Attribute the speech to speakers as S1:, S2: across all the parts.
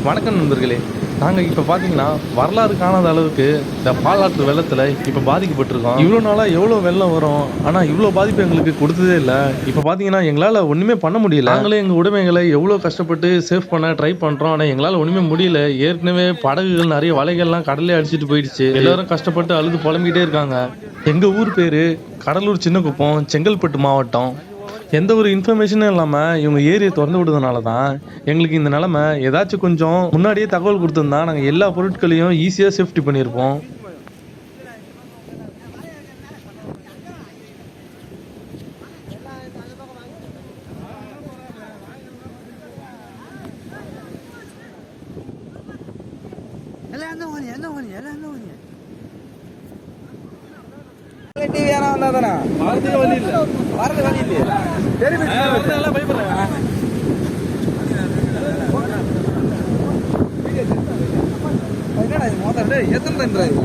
S1: வணக்கம் நண்பர்களே. நாங்கள் இப்போ பார்த்தீங்கன்னா வரலாறு காணாத அளவுக்கு இந்த பாலாற்று வெள்ளத்தில் இப்போ பாதிக்கப்பட்டிருக்கோம். இவ்வளோ நாளாக எவ்வளோ வெள்ளம் வரும், ஆனால் இவ்வளோ பாதிப்பு எங்களுக்கு கொடுத்ததே இல்லை. இப்போ பார்த்தீங்கன்னா எங்களால் ஒன்றுமே பண்ண முடியல. நாங்களே எங்கள் உடைமைகளை எவ்வளோ கஷ்டப்பட்டு சேஃப் பண்ண ட்ரை பண்ணுறோம், ஆனால் எங்களால் ஒன்றுமே முடியல. ஏற்கனவே படகுகள் நிறைய வலைகள்லாம் கடலே அடிச்சிட்டு போயிடுச்சு. எல்லாரும் கஷ்டப்பட்டு அழுது புலம்பிக்கிட்டே இருக்காங்க. எங்கள் ஊர் பேர் கடலூர் சின்ன குப்பம், செங்கல்பட்டு மாவட்டம். எந்த ஒரு இன்ஃபர்மேஷனும் இல்லாமல் இவங்க ஏரியை திறந்து விடுறதுனால தான் எங்களுக்கு இந்த நிலமை. ஏதாச்சும் கொஞ்சம் முன்னாடியே தகவல் கொடுத்துருந்தா நாங்கள் எல்லா பொருட்களையும் ஈஸியாக சேஃப்டி பண்ணியிருப்போம்.
S2: டிவி யாரா வந்தாதானே வரது வழி இல்லையே சரி எல்லாம் பயப்படுறேன். என்னடா இது மோதல் எத்தனை தன்றாரு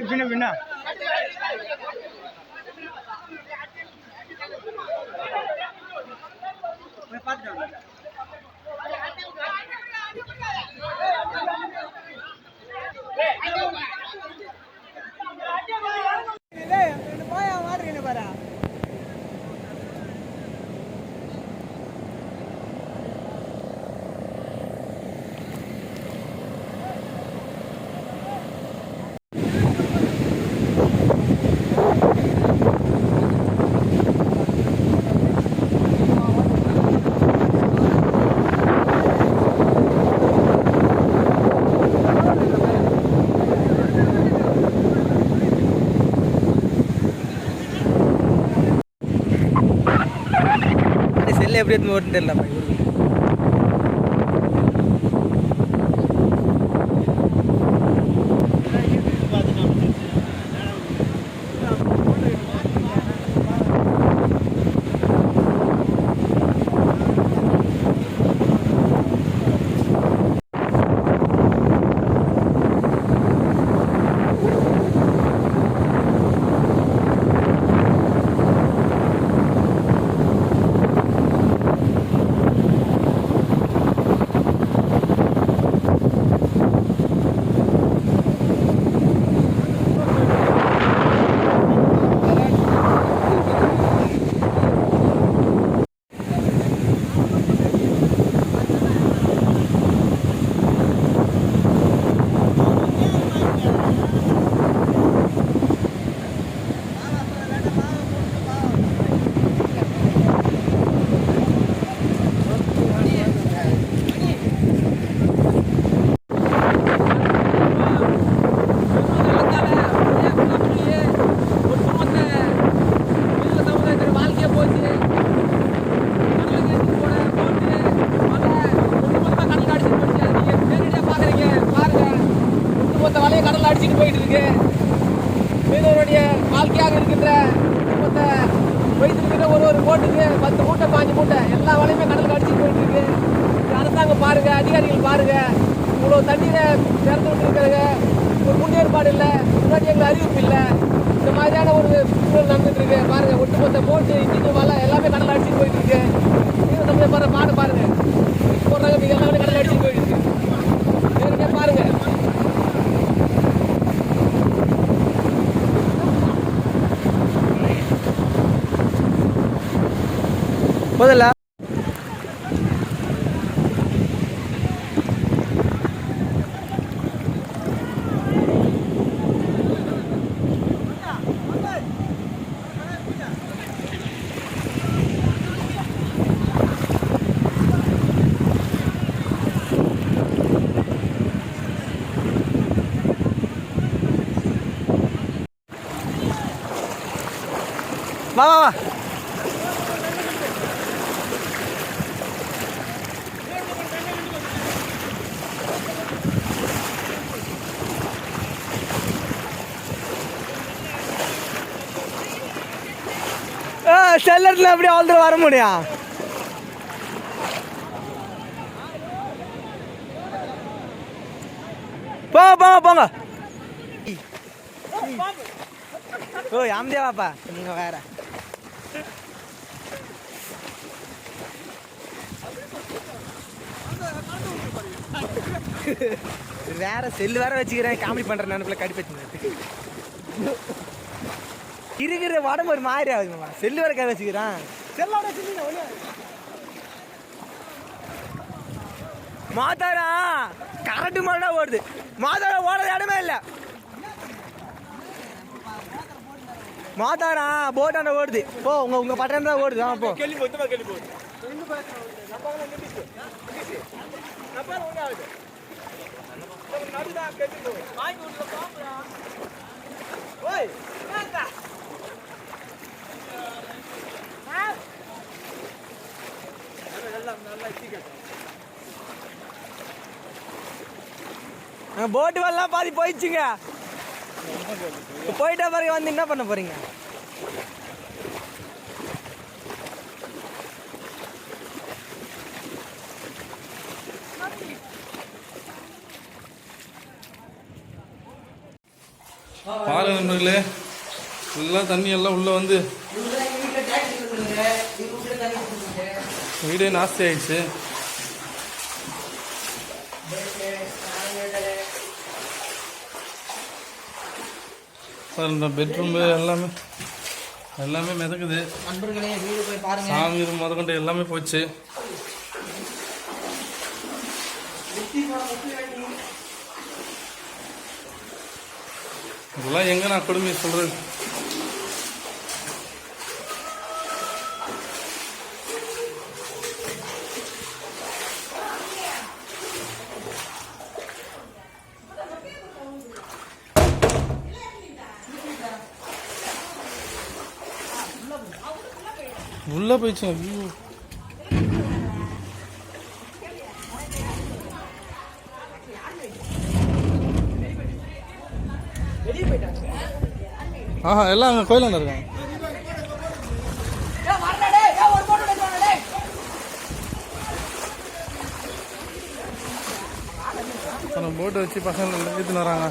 S2: பின்ன பின்ன பார்த்துட்டாங்க. செல்ல எப்படி எடுத்து ஓட்டுன்னு தெரியல. போயிட்டு இருக்கு. மீனவருடைய வாழ்க்கையாக இருக்கின்ற வைத்திருக்கிற ஒரு போட்டுக்கு 10 மூட்டை 5 மூட்டை எல்லா வலையுமே கடலுக்கு அடிச்சுட்டு போயிட்டு இருக்கு. அரசாங்கம் பாருங்க, அதிகாரிகள் பாருங்க, இவ்வளோ தண்ணீரை திறந்து விட்டுருக்காங்க. ஒரு முன்னேற்பாடு இல்லை, முன்னாடி எங்களுக்கு அறிவிப்பு இல்லை. இந்த மாதிரியான ஒரு சூழல் நடந்துட்டு இருக்கு. பாருங்க, ஒட்டுமொத்த போட்டு இன்ஜின் வலை எல்லாமே கடலில் அடிச்சுட்டு போயிட்டு இருக்கு. நம்ம பாருங்க பாருங்க போடுறாங்க, எல்லாமே கடலில் அடிச்சுட்டு போயிட்டு இருக்கு. நேரடியாக பாருங்க. முதல்ல வா வா வா செல்லத்தில் எப்படி அவ்வளோ வர முடியும்? போங்க போங்க போங்க. ஓ அமைதியா வாப்பா, நீங்க வேற வேற செல்லு வேற வச்சுக்கிறேன். காமெடி பண்றேன் நினைப்புல கடிப்பச்சு இருக்கிற உடம்பு ஒரு மாதிரி ஆகுதுமா. செல்லு வேற கை வச்சுக்கிறான். மாதாரா கரண்ட் மாதிரி ஓடுது. மாதாரா ஓடுறது இடமே இல்லை. மாதாரா போட்டாண்ட ஓடுது. போ உங்க பட்டம் தான் ஓடுது. போ போட்டு வரலாம் பாதி போயிடுச்சுங்க. போயிட்டா பிறகு வந்து என்ன பண்ண போறீங்க?
S1: பாருங்க நண்பர்களே, எல்லாம் தண்ணி எல்லாம் உள்ள வந்து வீடே நாஸ்தி ஆயிடுச்சு. சார் இந்த பெட்ரூம் எல்லாமே மிதக்குது.
S2: நண்பர்களே வீடு போய் பாருங்க.
S1: சாமி முதற்கொண்டு எல்லாமே போச்சு. இதெல்லாம் எங்க நான் கொடுமை சொல்றது. உள்ள போயிடுச்சு. ஐயோ, ஆஹா எல்லாம் அங்கே கோயிலாண்ட இருக்காங்க. போட்டு வச்சு பசங்க ஏற்றுன்னு வராங்க.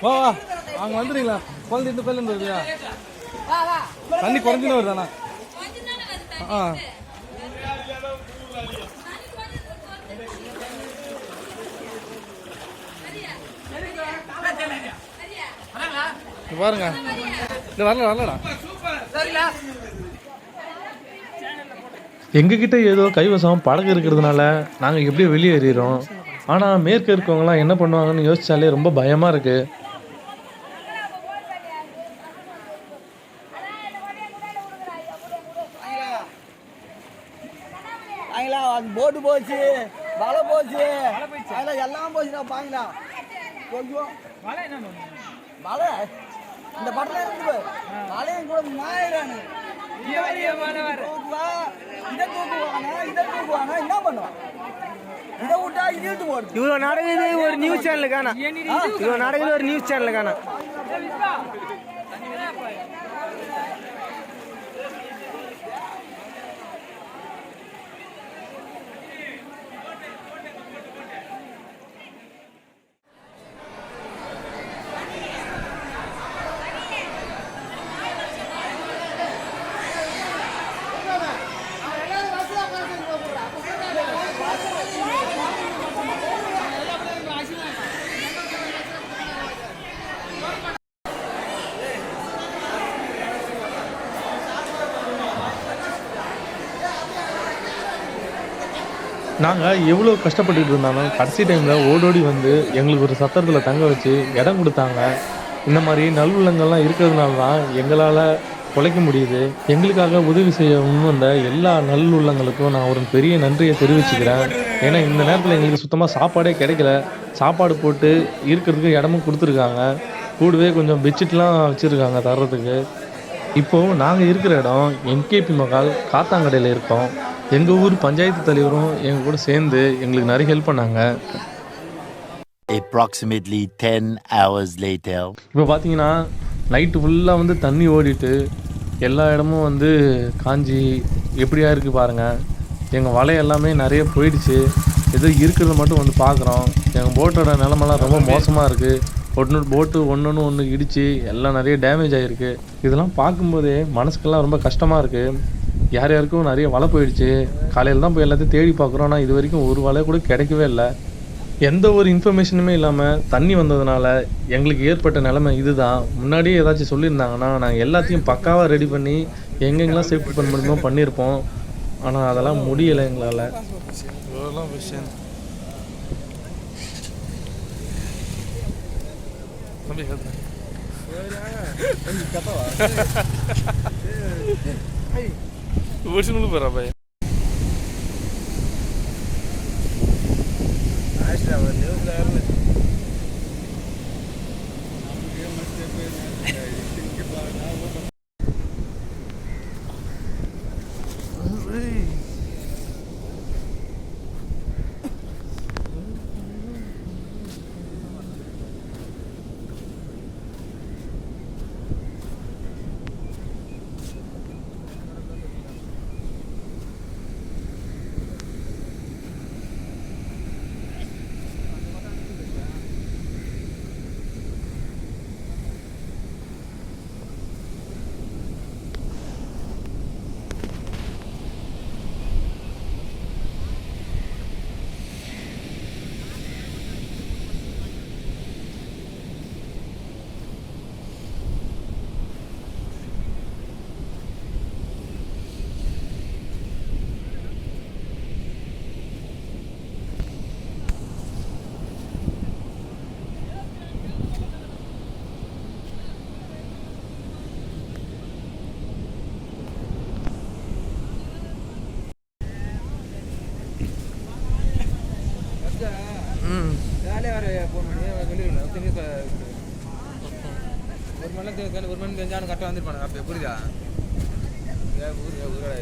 S1: வா வா அங்கே வந்துடுறீங்களா? குழந்தை இந்த கோயிலேருந்து வருதுயா? தண்ணி குறைஞ்சுன்னு வருதாண்ணா? ஆ பாருங்க, இந்த வரலடா. எங்ககிட்ட ஏதோ கைவசம் படகு இருக்கிறதுனால நாங்கள் எப்படியோ வெளியேறிறோம். ஆனால் மேற்க இருக்கவங்களாம் என்ன பண்ணுவாங்கன்னு யோசிச்சாலே ரொம்ப பயமாக இருக்கு.
S2: போட்டு போச்சு, வலை போச்சு, எல்லாம் போச்சுடா. பாங்களா மழை இந்த பட்டம் இருக்கு. மழையும் கூட மாயிடானு இதை தூக்குவாங்க. என்ன பண்ணுவாங்க? இதை விட்டா இழுத்து போடுது. இவ்வளோ நடக்குது ஒரு நியூஸ் சேனல் காணா. இவ்வளோ நடக்குது ஒரு நியூஸ் சேனல் காணா.
S1: நாங்கள் எவ்வளோ கஷ்டப்பட்டுட்டு இருந்தாலும் கடைசி டைமில் ஓடோடி வந்து எங்களுக்கு ஒரு சத்திரத்தில் தங்க வச்சு இடம் கொடுத்தாங்க. இந்த மாதிரி நல்லுள்ளங்கள்லாம் இருக்கிறதுனால தான் எங்களால் உழைக்க முடியுது. எங்களுக்காக உதவி செய்ய முன்வந்த எல்லா நல்லுள்ளங்களுக்கும் நான் ஒரு பெரிய நன்றியை தெரிவிச்சுக்கிறேன். ஏன்னா இந்த நேரத்தில் எங்களுக்கு சுத்தமாக சாப்பாடே கிடைக்கல. சாப்பாடு போட்டு இருக்கிறதுக்கு இடமும் கொடுத்துருக்காங்க. கூடவே கொஞ்சம் பெட்ஷீட்லாம் வச்சுருக்காங்க தர்றதுக்கு. இப்போது நாங்கள் இருக்கிற இடம் என்கேபி மகால் காத்தாங்கடையில் இருக்கோம். எங்கள் ஊர் பஞ்சாயத்து தலைவரும் எங்கள் கூட சேர்ந்து எங்களுக்கு நிறைய ஹெல்ப் பண்ணாங்க.
S3: Approximately 10 hours later.
S1: இப்போ பார்த்தீங்கன்னா நைட்டு ஃபுல்லாக வந்து தண்ணி ஓடிட்டு எல்லா இடமும் வந்து காஞ்சி எப்படியா இருக்குது பாருங்கள். எங்கள் வலை எல்லாமே நிறைய போயிடுச்சு. ஏதோ இருக்கிறத மட்டும் வந்து பார்க்குறோம். எங்கள் போட்டோட நிலமெல்லாம் ரொம்ப மோசமாக இருக்குது. போட்டு ஒன்று இடித்து எல்லாம் நிறைய டேமேஜ் ஆகிருக்கு. இதெல்லாம் பார்க்கும்போதே மனசுக்கெல்லாம் ரொம்ப கஷ்டமாக இருக்குது. யார் யாருக்கும் நிறைய வலை போயிடுச்சு. காலையில் தான் போய் எல்லாத்தையும் தேடி பார்க்குறோம். ஆனால் இது வரைக்கும் ஒரு வலை கூட கிடைக்கவே இல்லை. எந்த ஒரு இன்ஃபர்மேஷனுமே இல்லாமல் தண்ணி வந்ததுனால எங்களுக்கு ஏற்பட்ட நிலைமை இதுதான். முன்னாடியே ஏதாச்சும் சொல்லியிருந்தாங்கன்னா நாங்கள் எல்லாத்தையும் பக்காவாக ரெடி பண்ணி எங்கெங்கெல்லாம் சேஃப்டி பண்ண முடியுமோ பண்ணியிருப்போம். ஆனால் அதெல்லாம் முடியலை எங்களால். விஷயம் वर्षन बरा भाई
S2: வேலையே வர 4 மணி சொல்லிருக்கணும் தெரிஞ்சு 1 மணி தெரிஞ்சு 1 மணி தெரிஞ்சாலும் கரெக்டாக வந்துருப்பானுங்க அப்போ புரியுதா ஊரோட